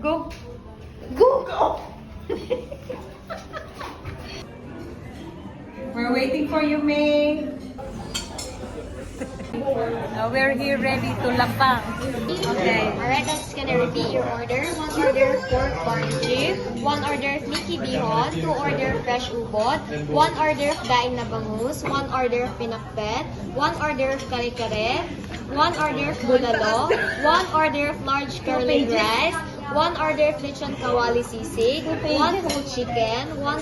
Go. Go. We're waiting for you, May. We're here ready to lapang. Okay. Alright, I'm just gonna repeat your order. 1 order pork barngee, 1 order of Mickey Bihon, 2 order of fresh ubod, 1 order of daing na bangus, 1 order of pinakbet, 1 order of kare-kare, 1 order of bulalo, 1 order of large curly rice, 1 order of lechon kawali sisig, 1 whole chicken, 1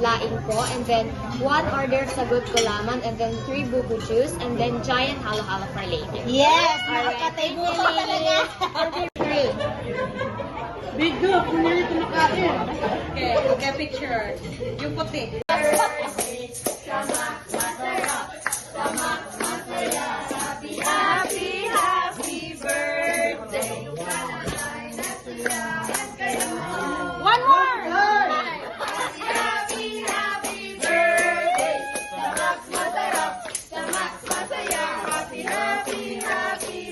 laing po, and then 1 order of sagot gulaman, and then 3 buko juice, and then giant halo-halo for later. Yes! Alright, Nakakatay thank mo you, ko talaga. ladies. 3. Video, kung nalito na kain. Okay, okay, picture. Yung puti. Happy birthday. One more. Happy birthday. Tamak masarap. Tamak masaya. Happy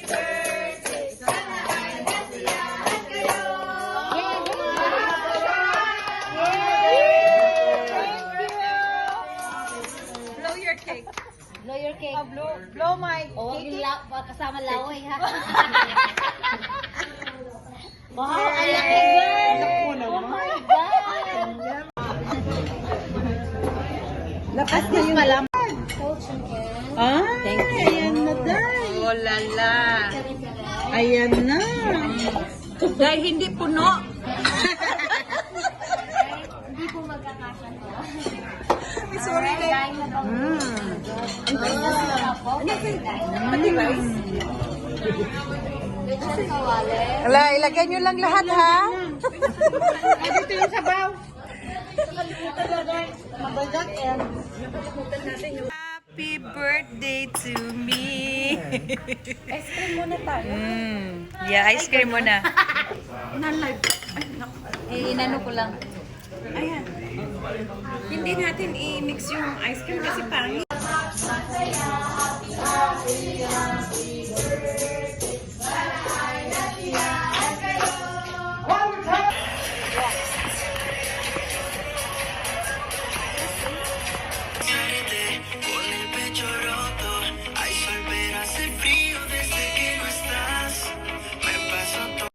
birthday. Sana ay nasiyahan kayo. Blow your cake. Blow your cake. Blow my Oh, cake. yung kasama laway ha. Wow, ang laki girl! Oh my God! Lakas na yung malaman. Whole chicken. Thank you. Ayan na, Day. Oh, lala. Ayan na. Dahil hindi puno. Hindi po magkakasya to. Sorry, Day. Daing na bangus. Pati rice. Lechon kawali. Wala, ilagay nyo lang lahat, ha? Ay, dito yung sabaw. Mabagat yan. Happy birthday to me. Ice cream muna tayo. Yeah, ice cream muna. Na-live. Inano ko lang. Ayan. Hindi natin i-mix yung ice cream kasi pangit.